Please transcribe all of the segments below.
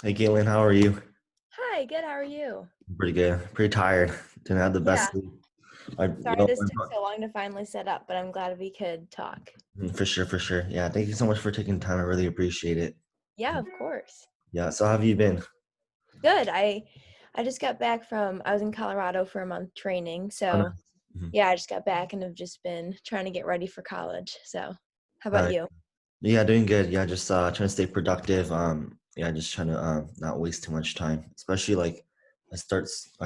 Hey Katelynne, how are you? Hi, good. How are you? Pretty good. Pretty tired. Didn't have the best Yeah, sleep. I, you sorry know, this took so long to finally set up, but I'm glad we could talk. for sure, for sure. Yeah, thank you so much for taking time. I really appreciate it. Yeah, of course. Yeah. So how have you been? Good. I just got back from I was in Colorado for a month training. Oh, So, nice. Mhm. yeah, I just got back and have just been trying to get ready for college. So, how about Nice. you? Yeah, doing good. Yeah, just trying to stay productive. Yeah, just trying to not waste too much time. Especially like I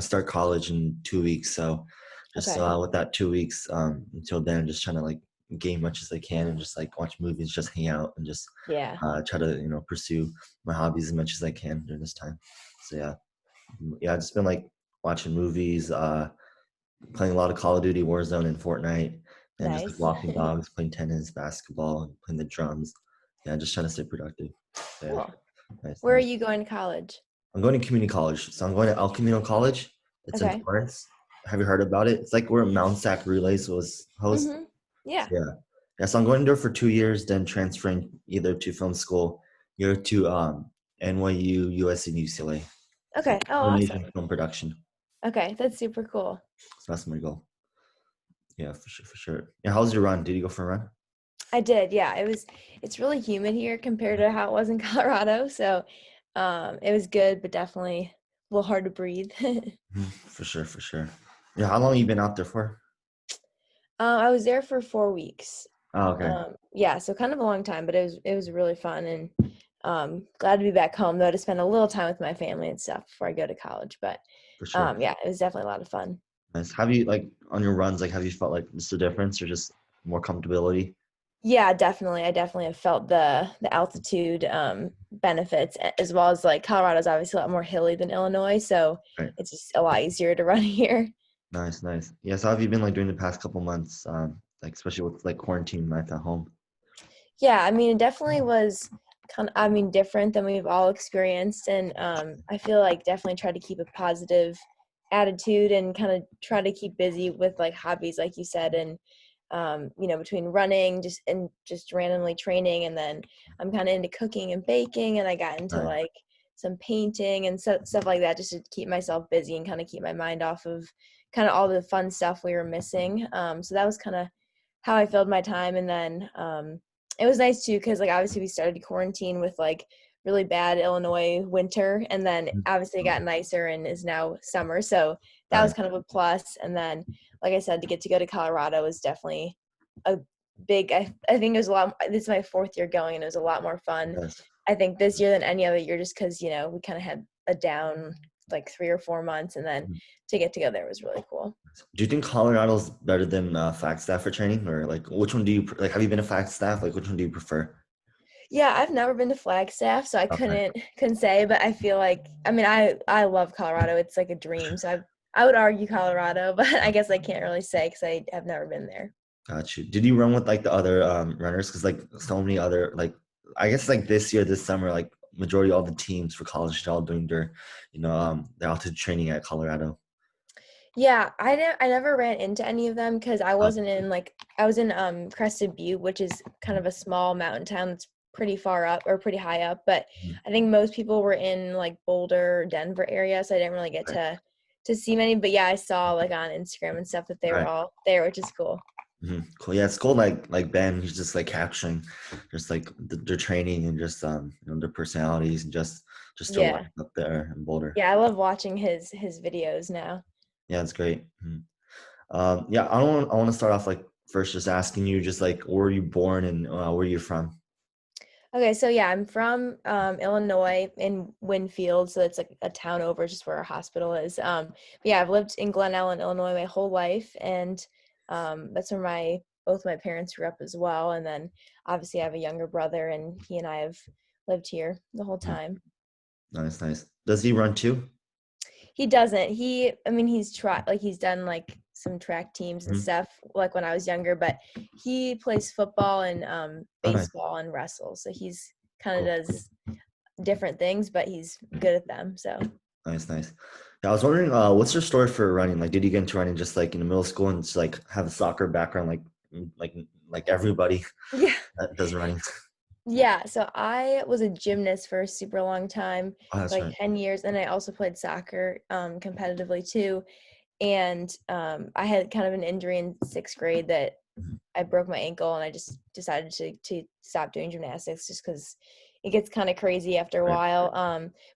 start college in 2 weeks, so just Okay. with that 2 weeks until then, just trying to like gain much as I can and just like watch movies, just hang out and just Yeah. try to pursue my hobbies as much as I can during this time. So yeah, yeah, I've just been like watching movies, playing a lot of Call of Duty, Warzone, and Fortnite, and just like Nice. walking dogs, playing tennis, basketball, and playing the drums. Yeah, just trying to stay productive. So, yeah, Cool. nice, Where are nice. you going to college? I'm going to community college, so I'm going to El Camino College. It's in Okay. Florence. Have you heard about it? It's like where Mount Sac Relays was host. Mm-hmm. Yeah. Yeah, yeah. So I'm going there for 2 years, then transferring either to film school, either to NYU, USC, and UCLA. So Okay. Oh, combination awesome. film production. Okay, that's super cool. So that's my goal. Yeah, for sure, for sure. Yeah, how's your run? Did you go for a run? I did, yeah. It's really humid here compared to how it was in Colorado. So it was good, but definitely a little hard to breathe. Mhm. For sure, for sure. Yeah, how long you been out there for? I was there for 4 weeks. Oh, okay, Yeah, so kind of a long time, but it was really fun and glad to be back home though to spend a little time with my family and stuff before I go to college. But for sure. yeah, it was definitely a lot of fun. Nice. Have you like on your runs, like have you felt like just a difference or just more comfortability? Yeah, definitely. I definitely have felt the altitude benefits as well as like Colorado's obviously a lot more hilly than Illinois, so Right. it's just a lot easier to run here. Nice, nice. Yeah, so how have you been like during the past couple months? Like especially with like quarantine life at home. Yeah, I mean, it definitely was I mean, different than we've all experienced. And I feel like definitely try to keep a positive attitude and kind of try to keep busy with like hobbies, like you said. And, between running just randomly training. And then I'm kind of into cooking and baking. And I got into Right. like some painting and stuff like that just to keep myself busy and kind of keep my mind off of kind of all the fun stuff we were missing. So that was kind of how I filled my time. And then, it was nice too because like obviously we started quarantine with like really bad Illinois winter, and then obviously it got nicer and is now summer, so that was Right. kind of a plus. And then like I said, to go to Colorado was definitely a big I think it was a lot. This is my fourth year going and it was a lot more fun Yes. I think this year than any other year, just because we kind of had a down like 3 or 4 months, and then to go there was really cool. Do you think Colorado's better than Flagstaff for training, or like which one do you like? Have you been to Flagstaff? Like which one do you prefer? Yeah, I've never been to Flagstaff, so I Okay, couldn't say, but I feel like I mean I love Colorado. It's like a dream. So I would argue Colorado, but I guess I can't really say because I have never been there. got you. Did you run with like the other runners? Because like so many other like I guess like this year, this summer, like majority of all the teams for college, they're all doing their altitude training at Colorado. Yeah, I never ran into any of them because I Oh, wasn't in like I was in Crested Butte, which is kind of a small mountain town that's pretty far up or pretty high up. But mhm. I think most people were in like Boulder, Denver area, so I didn't really get Right, to see many. But yeah, I saw like on Instagram and stuff that they were right. all there, which is cool. Cool. Yeah, it's cool. Like Ben, he's just like capturing, just like their training and just their personalities and just their life Yeah. up there in Boulder. Yeah, I love watching his videos now. Yeah, it's great. Yeah, I want to start off like first just asking you just like where were you born and where you from? Okay, so yeah, I'm from Illinois in Winfield, so it's like a town over just where our hospital is. But yeah, I've lived in Glen Ellen, Illinois my whole life, and that's where my both my parents grew up as well. And then obviously I have a younger brother, and he and I have lived here the whole Mhm. time. Nice, nice. Does he run too? He doesn't. I mean, he's done like some track teams and Mhm. stuff like when I was younger, but he plays football and Oh, nice. baseball and wrestles. So he's kind of Cool. does different things, but he's good at them. So Nice, nice. Yeah, I was wondering, what's your story for running? Like, did you get into running just like in the middle school and just like have a soccer background, like like everybody yeah. that does running? Yeah, so I was a gymnast for a super long time, Oh, for that's like right. 10 years, and I also played soccer competitively too. And I had kind of an injury in 6th grade that Mhm. I broke my ankle, and I just decided to stop doing gymnastics just because it gets kind of crazy after a Right. while.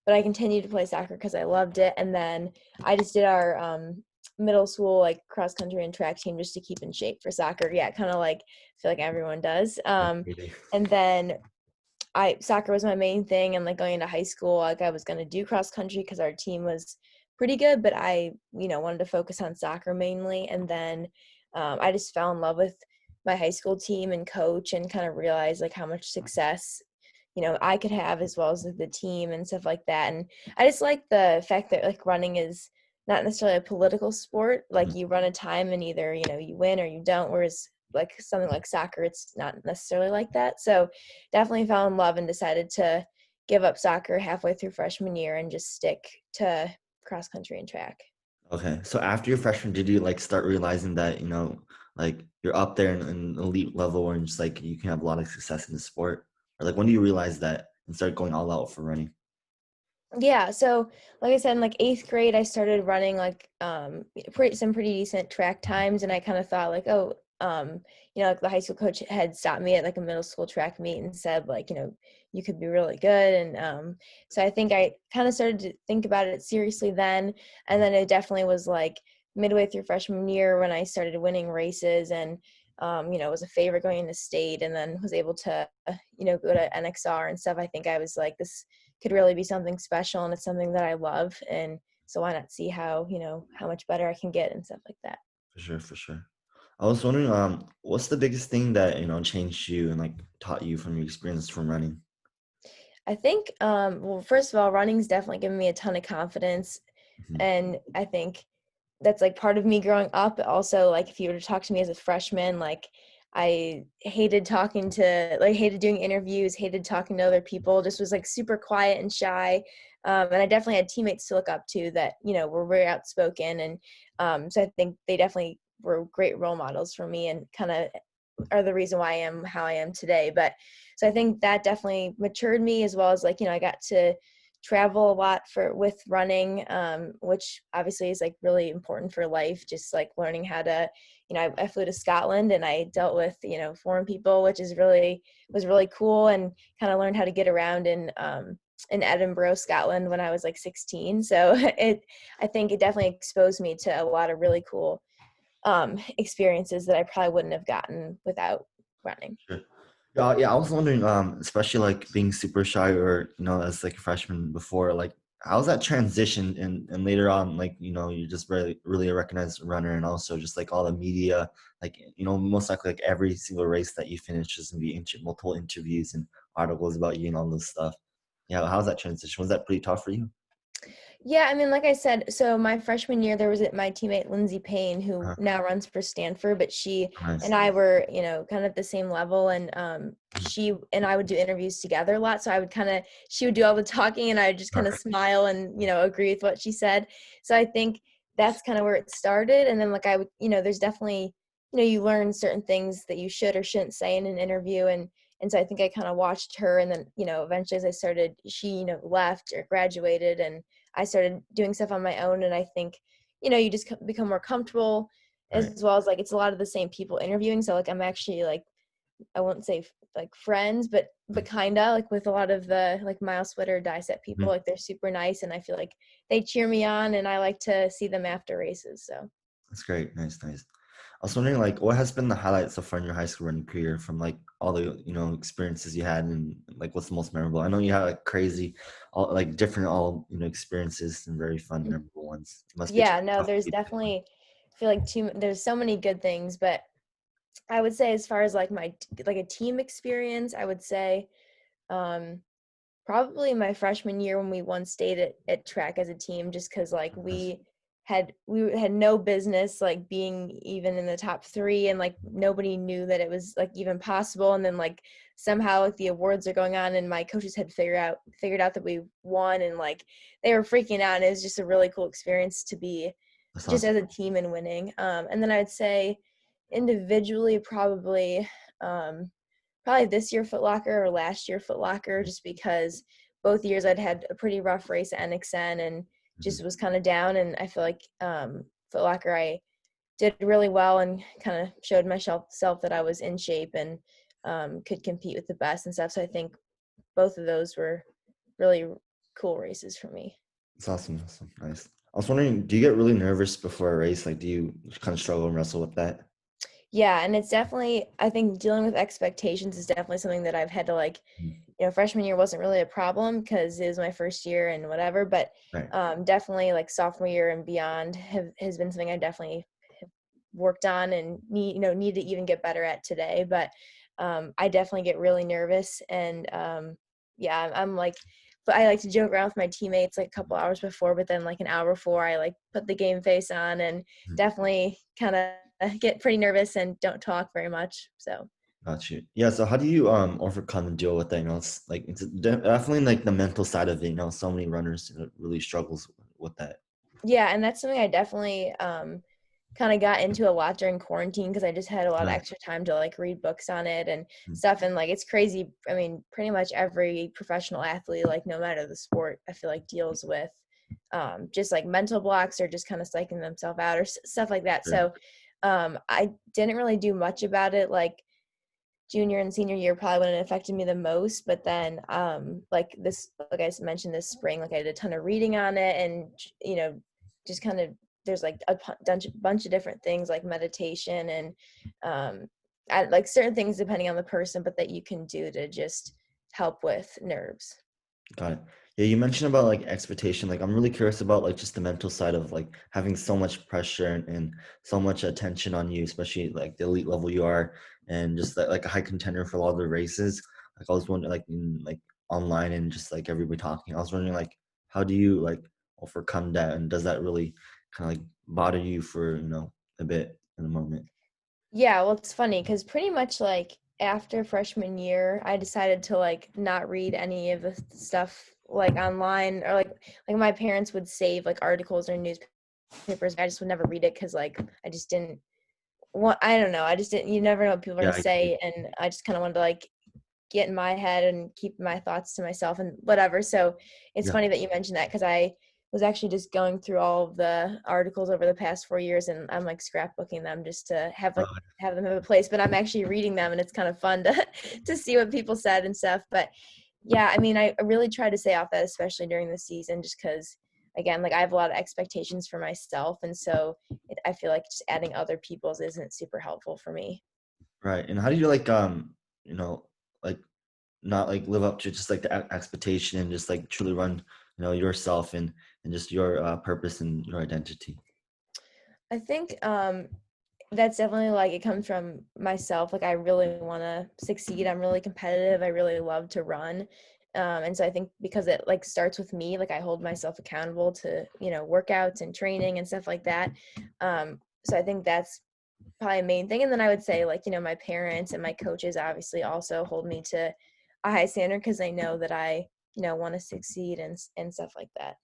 But I continued to play soccer because I loved it, and then I just did our middle school like cross country and track team just to keep in shape for soccer. Yeah, kind of like I feel like everyone does. Yeah, really. And then I soccer was my main thing, and like going into high school, like I was gonna do cross country because our team was pretty good, but I, wanted to focus on soccer mainly. And then I just fell in love with my high school team and coach, and kind of realized like how much success, I could have as well as like, the team and stuff like that. And I just like the fact that like running is not necessarily a political sport. Like Mhm. you run a time and either, you win or you don't. Whereas like something like soccer, it's not necessarily like that. So definitely fell in love and decided to give up soccer halfway through freshman year and just stick to cross country and track. Okay. So after your freshman, did you like start realizing that, like you're up there in an elite level and just like you can have a lot of success in the sport? Or like when do you realize that and start going all out for running? Yeah, so like I said, in like 8th grade, I started running like some pretty decent track times, and I kind of thought like, oh, like the high school coach had stopped me at like a middle school track meet and said like, you could be really good, and so I think I kind of started to think about it seriously then, and then it definitely was like midway through freshman year when I started winning races and was a favorite going into state, and then was able to go to NXR and stuff. I think I was like this could really be something special, and it's something that I love, and so why not see how much better I can get and stuff like that. For sure, for sure. I was wondering, what's the biggest thing that, changed you and like taught you from your experience from running? I think well, first of all, running's definitely given me a ton of confidence, Mhm. and I think that's like part of me growing up. But also, like if you were to talk to me as a freshman, like I hated talking to like hated doing interviews, hated talking to other people, just was like super quiet and shy. And I definitely had teammates to look up to that were very outspoken, and so I think they definitely were great role models for me and kind of are the reason why I am how I am today. But so I think that definitely matured me, as well as like I got to travel a lot for with running, which obviously is like really important for life, just like learning how to I flew to Scotland and I dealt with foreign people, which is really was really cool, and kind of learned how to get around in Edinburgh, Scotland when I was like 16. So I think it definitely exposed me to a lot of really cool experiences that I probably wouldn't have gotten without running. Sure. Yeah, I was wondering, especially like being super shy or, as like a freshman before, like how's that transition and later on, like, you're just really a recognized runner and also just like all the media, like, most likely like every single race that you finish is gonna be multiple interviews and articles about you and all this stuff. Yeah, how's that transition? Was that pretty tough for you? Yeah, I mean, like I said, so my freshman year, there was my teammate Lindsay Payne, who Uh, now runs for Stanford, but she and nice. I were, kind of at the same level, and she and I would do interviews together a lot. So I would she would do all the talking, and I would just kind of smile and agree with what she said. So I think that's kind of where it started, and then like I would, there's definitely, you learn certain things that you should or shouldn't say in an interview, and so I think I kind of watched her, and then eventually as I started, she left or graduated, and I started doing stuff on my own. And I think, you just become more comfortable, Right. as well as like it's a lot of the same people interviewing. So like I'm actually like I won't say like friends, but kinda like with a lot of the like mile splitter die set people. Mhm. Like they're super nice, and I feel like they cheer me on, and I like to see them after races. So That's great. Nice, nice. I was wondering, like, what has been the highlight so far in your high school running career from like all the experiences you had, and like what's the most memorable? I know you had like crazy, all like different all experiences and very fun, memorable ones. It must be yeah, no, tough to there's keep pick one. definitely I feel like there's so many good things, but I would say as far as like like a team experience, I would say um probably my freshman year when we won state at track as a team, just because like Nice. we had no business like being even in the top three, and like nobody knew that it was like even possible. And then like somehow like the awards are going on, and my coaches had figured out that we won, and like they were freaking out, and it was just a really cool experience to be That's just awesome. as a team and winning. And then I'd say individually um probably this year Foot Locker or last year Foot Locker, just because both years I'd had a pretty rough race at NXN and Mhm. just was kind of down. And I feel like Foot Locker, I did really well and kind of showed myself that I was in shape and could compete with the best and stuff. So I think both of those were really cool races for me. It's awesome, awesome, nice. I was wondering, do you get really nervous before a race? Like, do you kind of struggle and wrestle with that? Yeah, and it's definitely, I think dealing with expectations is definitely something that I've had to like, Mhm. freshman year wasn't really a problem because it was my first year and whatever, but Right. definitely like sophomore year and beyond has been something I definitely have worked on and need to even get better at today. But I definitely get really nervous and yeah, I'm like, but I like to joke around with my teammates like a couple hours before, but then like an hour before I like put the game face on and Mhm. definitely kind of get pretty nervous and don't talk very much. So Got you. Yeah. So how do you overcome and deal with that? It's like it's definitely like the mental side of it. So many runners really struggles with that. yeah, and that's something I definitely kind of got into a lot during quarantine because I just had a lot of Right. extra time to like read books on it and Mhm. stuff. And like it's crazy. I mean, pretty much every professional athlete, like no matter the sport, I feel like deals with just like mental blocks or just kind of psyching themselves out or stuff like that. Sure. So I didn't really do much about it. Like junior and senior year probably when it affected me the most, but then like this, like I mentioned this spring, like I did a ton of reading on it and just kind of there's like a bunch of different things like meditation and like certain things depending on the person, but that you can do to just help with nerves. Got it. Yeah, you mentioned about like expectation. Like, I'm really curious about like just the mental side of like having so much pressure and so much attention on you, especially like the elite level you are, and just like a high contender for a lot of the races. Like, I was wondering, like in like online and just like everybody talking. I was wondering like how do you like overcome that, and does that really kind of like bother you for a bit in the moment? Yeah, well, it's funny because pretty much like after freshman year, I decided to like not read any of the stuff like online or like my parents would save like articles or newspapers. I just would never read it because like I just didn't want. I don't know. I just didn't. You never know what people are Yeah, gonna I get you. say, and I just kind of wanted to like get in my head and keep my thoughts to myself and whatever. So it's Yeah. funny that you mentioned that because I was actually just going through all of the articles over the past 4 years and I'm like scrapbooking them just to have them have a place. But I'm actually reading them and it's kind of fun to to see what people said and stuff. But yeah, I mean, I really try to stay off that, especially during the season, just because again, like I have a lot of expectations for myself, and so I feel like just adding other people's isn't super helpful for me. Right. And how do you like you know like not like live up to just like the expectation and just like truly run yourself and just your purpose and your identity? I think that's definitely like it comes from myself. Like I really want to succeed. I'm really competitive. I really love to run. And so I think because it like starts with me, like I hold myself accountable to, workouts and training and stuff like that. So I think that's probably a main thing. And then I would say like, my parents and my coaches obviously also hold me to a high standard because they know that I, want to succeed and stuff like that.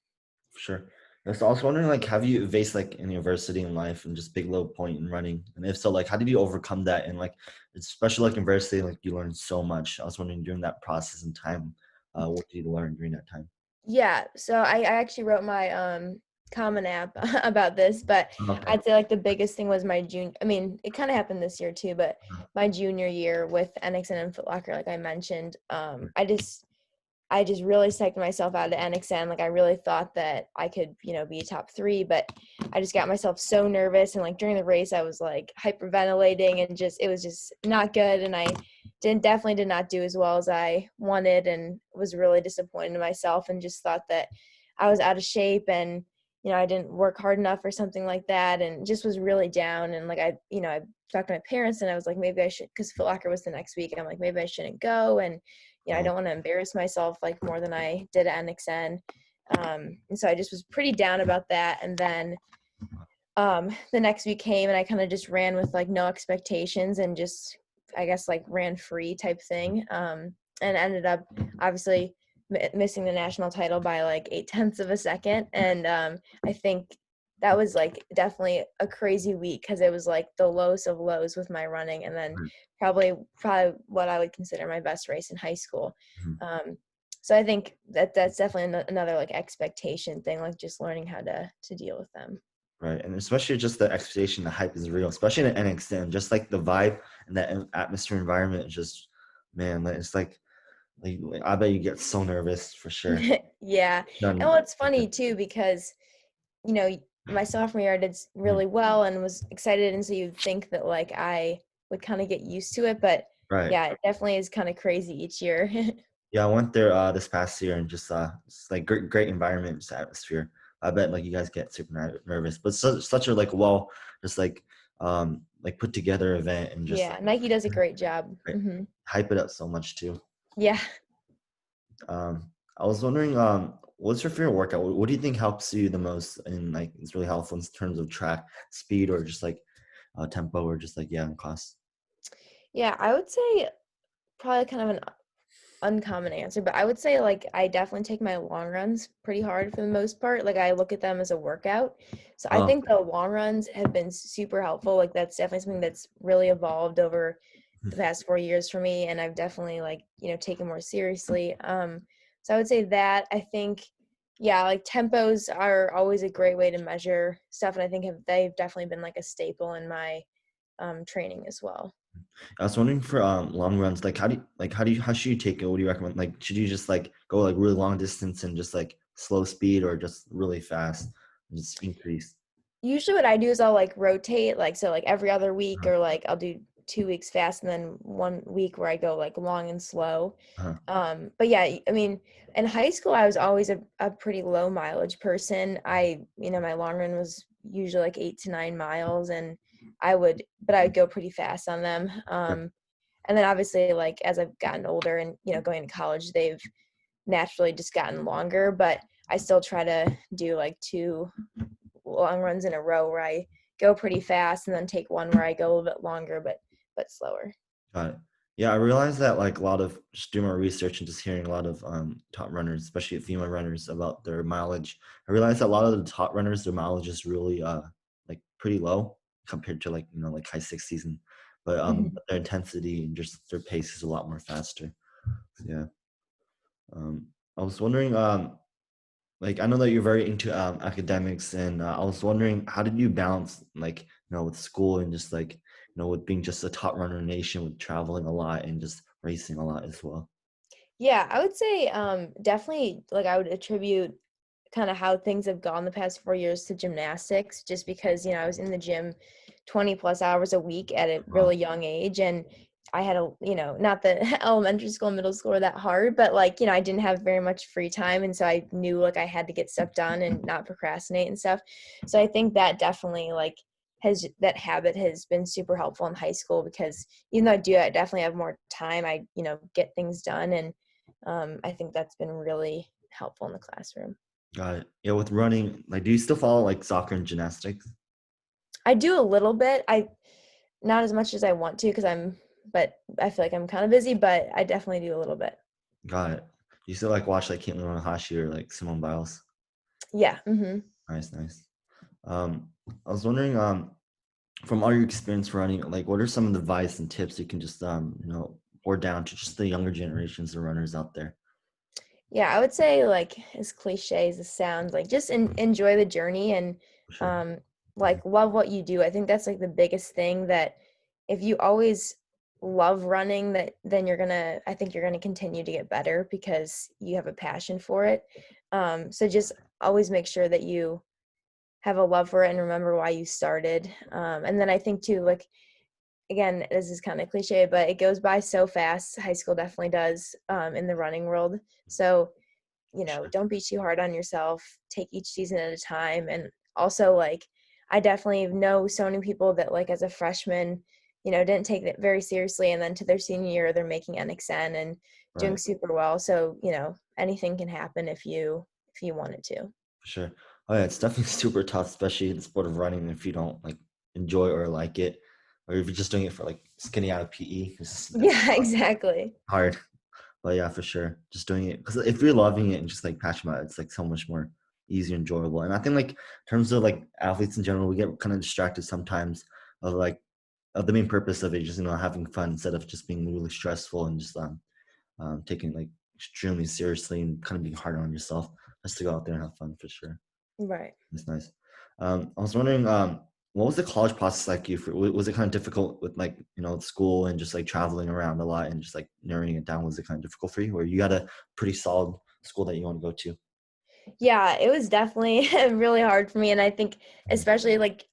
For sure. And so I was wondering, like, have you faced like any adversity in life and just big low point in running? And if so, like, how did you overcome that? And like, especially like adversity, like you learned so much. I was wondering during that process and time, what did you learn during that time? Yeah, so I actually wrote my Common App about this, but Okay. I'd say like the biggest thing was my junior. I mean, it kind of happened this year too, but my junior year with NXN and Foot Locker, like I mentioned, I just really psyched myself out at NXN. Like I really thought that I could, be a top three, but I just got myself so nervous. And like during the race, I was like hyperventilating and it was just not good. And I definitely did not do as well as I wanted and was really disappointed in myself and just thought that I was out of shape and, I didn't work hard enough or something like that. And just was really down. And like, I talked to my parents and I was like, maybe I should, cause Foot Locker was the next week. And I'm like, maybe I shouldn't go. And, I Oh, don't want to embarrass myself like more than I did at NXN. And so I just was pretty down about that. And then the next week came and I kind of just ran with like no expectations and just, I guess, like ran free type thing. And ended up obviously missing the national title by like 0.8 of a second. And I think that was like definitely a crazy week because it was like the lowest of lows with my running, and then Mhm. probably what I would consider my best race in high school. Mhm. Um, so I think that that's definitely another like expectation thing, like just learning how to deal with them. Right. And especially just the expectation, the hype is real, especially in NXN, just like the vibe and that atmosphere environment is just, man, it's like I bet you get so nervous for sure. Yeah. And Done. well, it's funny too because, you know, my sophomore year I did Mhm. really well and was excited, and so you'd think that like I would kind of get used to it, but Right. yeah, it definitely is kind of crazy each year. Yeah, I went there this past year and just it's like great environment, just atmosphere. I bet like you guys get super nervous, but such a like well, just like put together event and just Yeah, Nike does a like, great job. right, Hmm. hype it up so much too. Yeah. I was wondering, what's your favorite workout? What do you think helps you the most and like it's really helpful in terms of track speed or just like tempo or just like yeah in class? Yeah, I would say probably kind of an uncommon answer, but I would say like I definitely take my long runs pretty hard for the most part. Like I look at them as a workout. So I Oh, think the long runs have been super helpful. Like that's definitely something that's really evolved over the past 4 years for me, and I've definitely like, taken more seriously. So I would say that I think, yeah, like tempos are always a great way to measure stuff, and I think they've definitely been like a staple in my training as well. I was wondering for long runs, like how should you take it? What do you recommend? Like should you just like go like really long distance and just like slow speed or just really fast and just increase? Usually what I do is I'll like rotate, like so like every other week, Uh-huh. or like I'll do 2 weeks fast and then 1 week where I go like long and slow. Uh-huh. But yeah, I mean, in high school I was always a pretty low mileage person. My long run was usually like 8 to 9 miles, and but I would go pretty fast on them. Sure. And then obviously like as I've gotten older and going to college, they've naturally just gotten longer, but I still try to do like 2 long runs in a row where I go pretty fast and then take one where I go a little bit longer but slower. Got it. Yeah, I realized that like a lot of just doing my research and just hearing a lot of top runners, especially female runners, about their mileage. I realized that a lot of the top runners, their mileage is really like pretty low compared to like like high 60s and Mhm. but their intensity and just their pace is a lot more faster. So, yeah. Um I was wondering like I know that you're very into academics and I was wondering how did you balance like with school and just like with being just a top runner nation with traveling a lot and just racing a lot as well. Yeah, I would say definitely like I would attribute kind of how things have gone the past 4 years to gymnastics, just because I was in the gym 20 plus hours a week at a Wow. really young age, and I had not the elementary school middle school were that hard, but like I didn't have very much free time, and so I knew like I had to get stuff done and not procrastinate and stuff. So I think that definitely like that habit has been super helpful in high school, because even though I definitely have more time, I get things done, and I think that's been really helpful in the classroom. Got it. Yeah, with running, like do you still follow like soccer and gymnastics? I do a little bit. I Not as much as I want to, but I feel like I'm kind of busy, but I definitely do a little bit. Got it. Do you still like watch like Katelynne or like Simone Biles? Yeah. Hmm. Nice, nice. I was wondering, from all your experience running, like what are some of the advice and tips you can just pour down to just the younger generations of runners out there? Yeah, I would say like as cliche as it sounds, like just enjoy the journey, and For sure. um like love what you do. I think that's like the biggest thing, that if you always love running, that then I think you're gonna continue to get better because you have a passion for it. So just always make sure that you have a love for it and remember why you started. And then I think too, like again, this is kind of cliche, but it goes by so fast. High school definitely does, in the running world. So For sure. don't be too hard on yourself. Take each season at a time. And also, like, I definitely know so many people that, like, as a freshman, didn't take it very seriously. And then to their senior year, they're making NXN and doing Right. super well. So, anything can happen if you wanted to. For sure. Oh yeah, it's definitely super tough, especially in the sport of running if you don't like enjoy or like it, or if you're just doing it for like skinny out of PE. It's Yeah, exactly. hard. But yeah, for sure. Just doing it because if you're loving it and just like passionate about it, it's like so much more. easy, enjoyable. And I think like in terms of like athletes in general, we get kind of distracted sometimes of like of the main purpose of it, just having fun instead of just being really stressful and just taking like extremely seriously and kind of being hard on yourself just to go out there and have fun for sure. Right. That's nice. I was wondering, what was the college process like you for, was it kind of difficult with like, school and just like traveling around a lot and just like narrowing it down? Was it kind of difficult for you or you got a pretty solid school that you want to go to? Yeah, it was definitely really hard for me, and I think Mhm. especially like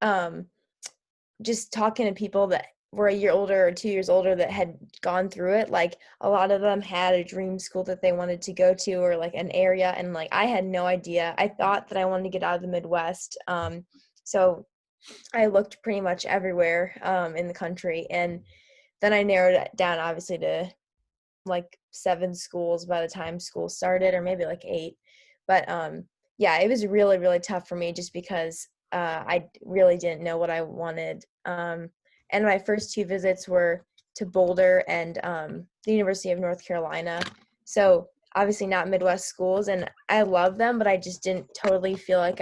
just talking to people that were a year older or 2 years older that had gone through it, like a lot of them had a dream school that they wanted to go to or like an area, and like I had no idea. I thought that I wanted to get out of the Midwest. So I looked pretty much everywhere in the country, and then I narrowed it down obviously to like 7 schools by the time school started, or maybe like 8. But yeah, it was really really tough for me just because I really didn't know what I wanted. And my first 2 visits were to Boulder and the University of North Carolina. So obviously not Midwest schools, and I love them, but I just didn't totally feel like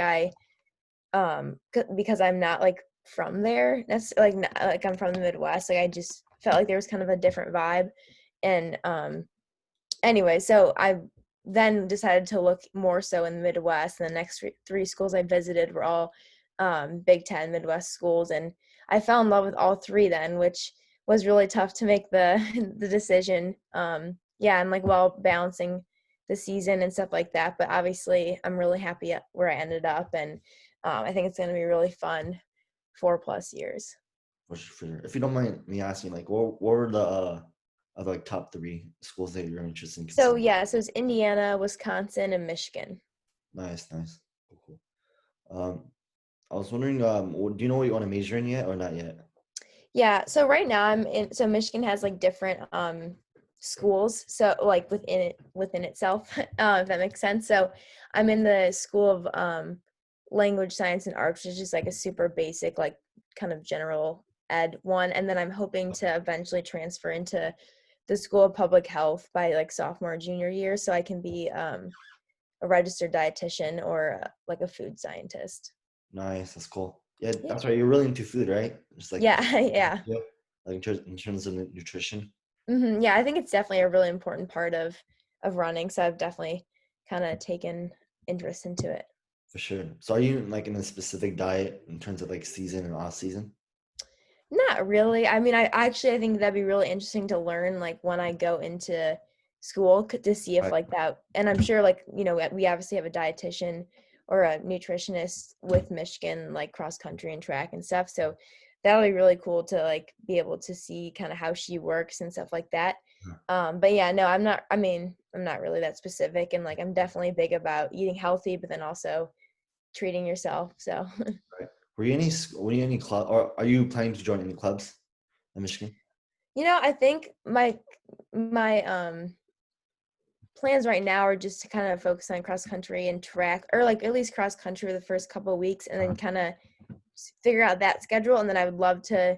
because I'm not like from there. That's like like I'm from the Midwest. Like I just felt like there was kind of a different vibe. And anyway, so I then decided to look more so in the Midwest, and the next 3 schools I visited were all Big Ten Midwest schools, and I fell in love with all 3 then, which was really tough to make the the decision. Yeah, and like while balancing the season and stuff like that, but obviously I'm really happy at where I ended up, and I think it's going to be really fun 4+ years. For sure. If you don't mind me asking, like, what were the other like top three schools that you're interested in So considering? yeah, so it's Indiana, Wisconsin, and Michigan. Nice, nice. Cool, cool. I was wondering, do you know what you want to major in yet or not yet? Yeah, so right now I'm in so Michigan has like different schools, so like within itself, if that makes sense. So I'm in the School of Language, Science, and Arts, which is like a super basic, like kind of general ed one. And then I'm hoping to eventually transfer into the School of Public Health by like sophomore, junior year, so I can be a registered dietitian or like a food scientist. Nice, that's cool. Yeah, Yeah. that's right. You're really into food, right? Just like, Yeah, yeah. yeah, like in terms of nutrition, Yeah, I think it's definitely a really important part of running. So I've definitely kind of taken interest into it. for sure. So are you like in a specific diet in terms of like season and off season? Not really. I mean, I think that'd be really interesting to learn like when I go into school to see if Right. like that. And I'm sure like, we obviously have a dietitian or a nutritionist with Michigan, like cross country and track and stuff. So that'll be really cool to like be able to see kind of how she works and stuff like that. But yeah, no, I'm not really that specific, and like I'm definitely big about eating healthy, but then also treating yourself. So Right. Were you any club or are you planning to join any clubs in Michigan? I think my plans right now are just to kind of focus on cross country and track, or like at least cross country for the first couple of weeks, and then kind of figure out that schedule. And then I would love to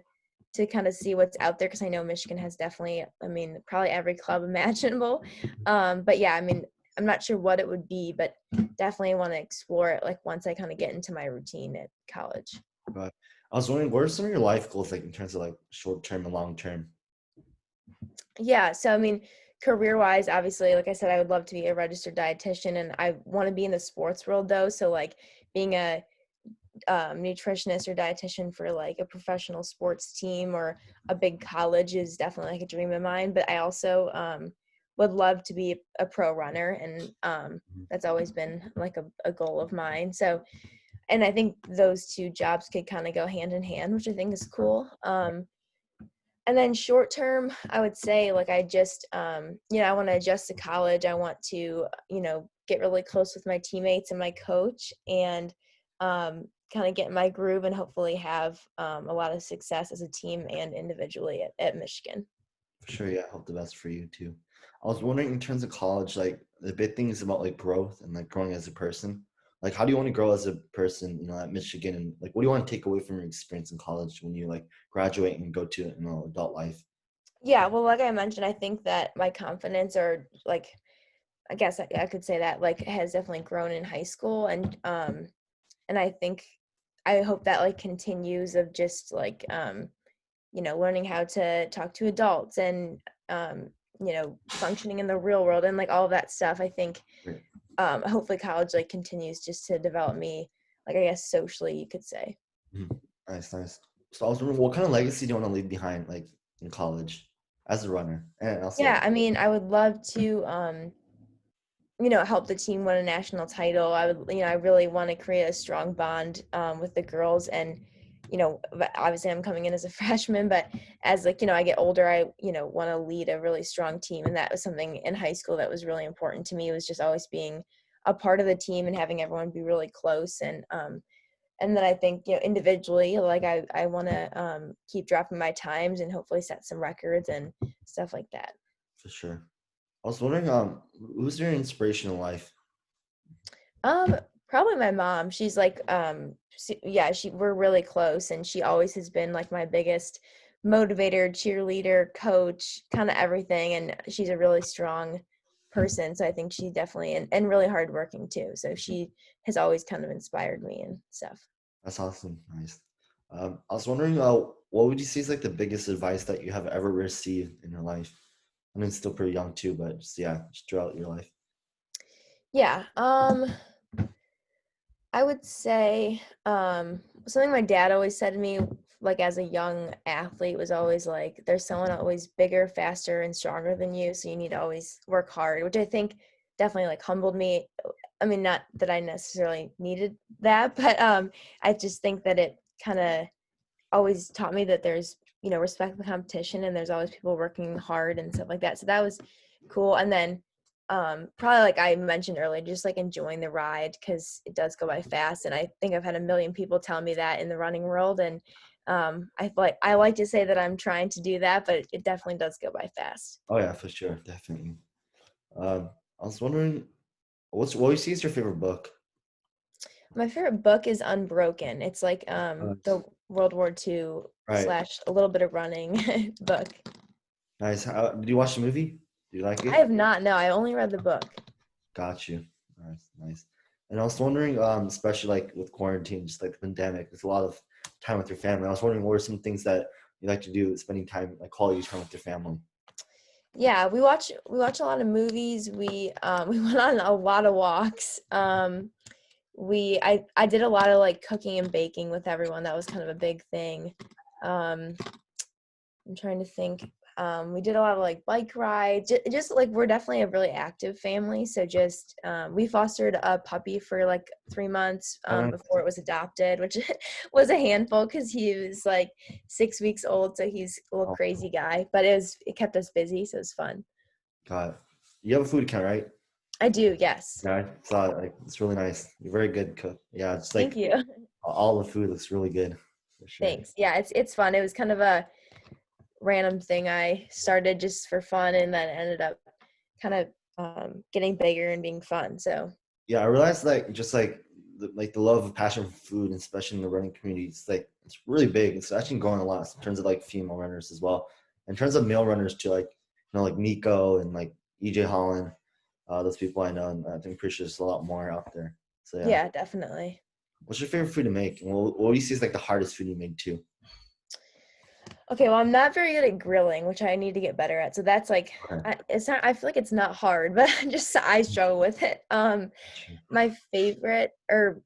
kind of see what's out there, because I know Michigan has definitely, I mean, probably every club imaginable. But yeah, I mean, I'm not sure what it would be, but definitely want to explore it like once I kind of get into my routine at college. But I was wondering, what are some of your life goals like in terms of like short term and long term? Yeah, so I mean, career wise, obviously, like I said, I would love to be a registered dietitian, and I want to be in the sports world though. So like being a nutritionist or dietitian for like a professional sports team or a big college is definitely like a dream of mine. But I also would love to be a pro runner, and that's always been like a goal of mine. So, and I think those 2 jobs could kind of go hand in hand, which I think is cool. And then short term, I would say like I just I want to adjust to college. I want to get really close with my teammates and my coach, and kind of get in my groove, and hopefully have a lot of success as a team and individually at Michigan. For sure, yeah, I hope the best for you too. I was wondering in terms of college, like the big thing is about like growth and like growing as a person. Like how do you want to grow as a person, at Michigan and like what do you want to take away from your experience in college when you like graduate and go to, adult life? Yeah, well, like I mentioned, I think that my confidence, or like I guess I could say that like has definitely grown in high school, and I think I hope that like continues of just like learning how to talk to adults and functioning in the real world and like all of that stuff. I think Right. hopefully college like continues just to develop me, like I guess socially you could say. Mhm. Nice, nice. So I was wondering, what kind of legacy do you want to leave behind, like in college, as a runner, and also Yeah, like, I mean, I would love to help the team win a national title. I would, I really want to create a strong bond with the girls. And, obviously I'm coming in as a freshman, but as like, I get older, I, want to lead a really strong team. And that was something in high school that was really important to me. It was just always being a part of the team and having everyone be really close. And then I think, individually, like I want to keep dropping my times and hopefully set some records and stuff like that. for sure. I was wondering, who's your inspiration in life? Um, Probably my mom. She's like, yeah, we're really close, and she always has been like my biggest motivator, cheerleader, coach, kind of everything. And she's a really strong person, so I think she definitely and really hardworking too. So she has always kind of inspired me and stuff. That's awesome. Nice. I was wondering, what would you say is like the biggest advice that you have ever received in your life? I mean, it's still pretty young too, but just yeah, just throughout your life. Yeah. I would say something my dad always said to me, like as a young athlete, was always like, there's someone always bigger, faster, and stronger than you. So you need to always work hard, which I think definitely like humbled me. I mean, not that I necessarily needed that, but I just think that it kind of always taught me that there's respect the competition and there's always people working hard and stuff like that. So that was cool. And then probably like I mentioned earlier, just like enjoying the ride because it does go by fast. And I think I've had a million people tell me that in the running world. And I like to say that I'm trying to do that, but it definitely does go by fast. Oh yeah, for sure, definitely. I was wondering, what would you say is your favorite book? My favorite book is Unbroken. It's like the World War II Right. / a little bit of running book. Nice. Did you watch the movie? Do you like I it? have not. No, I only read the book. Got you. Nice, nice. And I was wondering, especially like with quarantine, just like the pandemic, there's a lot of time with your family. I was wondering, what are some things that you like to do, spending time, like quality time with your family? Yeah, we watch a lot of movies. We we went on a lot of walks. I did a lot of like cooking and baking with everyone. That was kind of a big thing. Um, I'm trying to think. We did a lot of like bike rides. Just like we're definitely a really active family. So just we fostered a puppy for like 3 months Oh, nice. before it was adopted, which was a handful because he was like 6 weeks old. So he's a little Oh, crazy guy, but it kept us busy. So it was fun. got it. You have a food account, right? I do, yes. Yeah, I saw it. Like, it's really nice. You're a very good cook. Yeah, it's Thank like you. all the food looks really good, for sure. Thanks. Yeah, it's fun. It was kind of a random thing I started just for fun and then ended up kind of getting bigger and being fun. So Yeah, I realized like just like the love and passion for food, and especially in the running community, it's really big. It's actually growing a lot in terms of like female runners as well. In terms of male runners too, like like Nico and like EJ Holland, those people I know, and I think pretty sure there's a lot more out there. So yeah, yeah, definitely. what's your favorite food to make? And what do you see is like the hardest food you made too? Okay, well, I'm not very good at grilling, which I need to get better at. So that's like, Okay. it's not. I feel like it's not hard, but just I struggle with it. My favorite or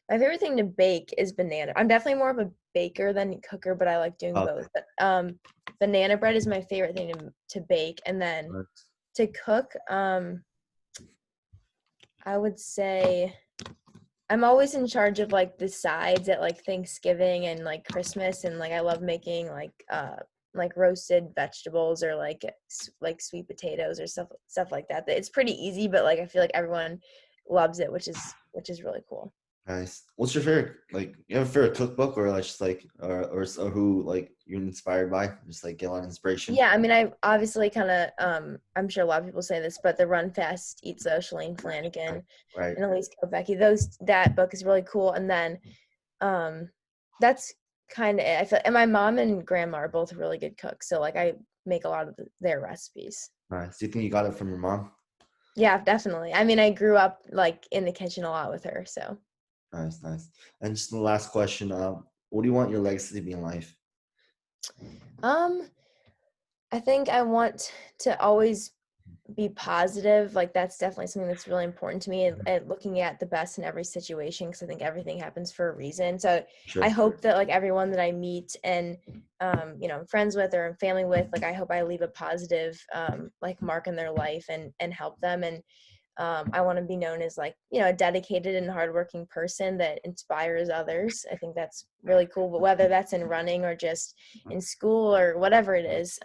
my favorite thing to bake is banana. I'm definitely more of a baker than cooker, but I like doing Okay. both. But banana bread is my favorite thing to bake, and then to cook, I would say I'm always in charge of like the sides at like Thanksgiving and like Christmas, and like I love making like roasted vegetables or like sweet potatoes or stuff like that. It's pretty easy, but like I feel like everyone loves it, which is really cool. Nice. What's your favorite, like, you have a favorite cookbook, or like just like or who like you're inspired by? Just like get a lot of inspiration. Yeah, I mean, I obviously kind of I'm sure a lot of people say this, but the Run Fast Eat Slow, Shalane Right. Flanagan Right. and Elise Kopecky, that book is really cool. And then um that's kind of it. I feel and my mom and grandma are both really good cooks, so like I make a lot of their recipes. Nice. Do you think you got it from your mom? Yeah, definitely. I mean, I grew up like in the kitchen a lot with her, so. Nice, nice. And just the last question, what do you want your legacy to be in life? Um, I think I want to always be positive. Like that's definitely something that's really important to me, and looking at the best in every situation, because I think everything happens for a reason. So I Sure. hope that like everyone that I meet and I'm friends with or I'm family with, like I hope I leave a positive like mark in their life and help them. And I want to be known as like a dedicated and hardworking person that inspires others. I think that's really cool. But whether that's in running or just in school or whatever it is,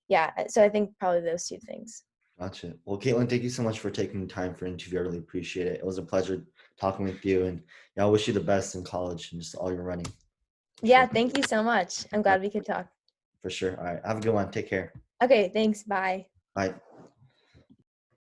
yeah. So I think probably those two things. Gotcha. Well, Katelynne, thank you so much for taking the time for an interview. I really appreciate it. It was a pleasure talking with you, and I wish you the best in college and just all your running. For Yeah, sure. thank you so much. I'm All glad right, we could talk. for sure. All right. Have a good one. Take care. Okay, thanks. Bye. Bye.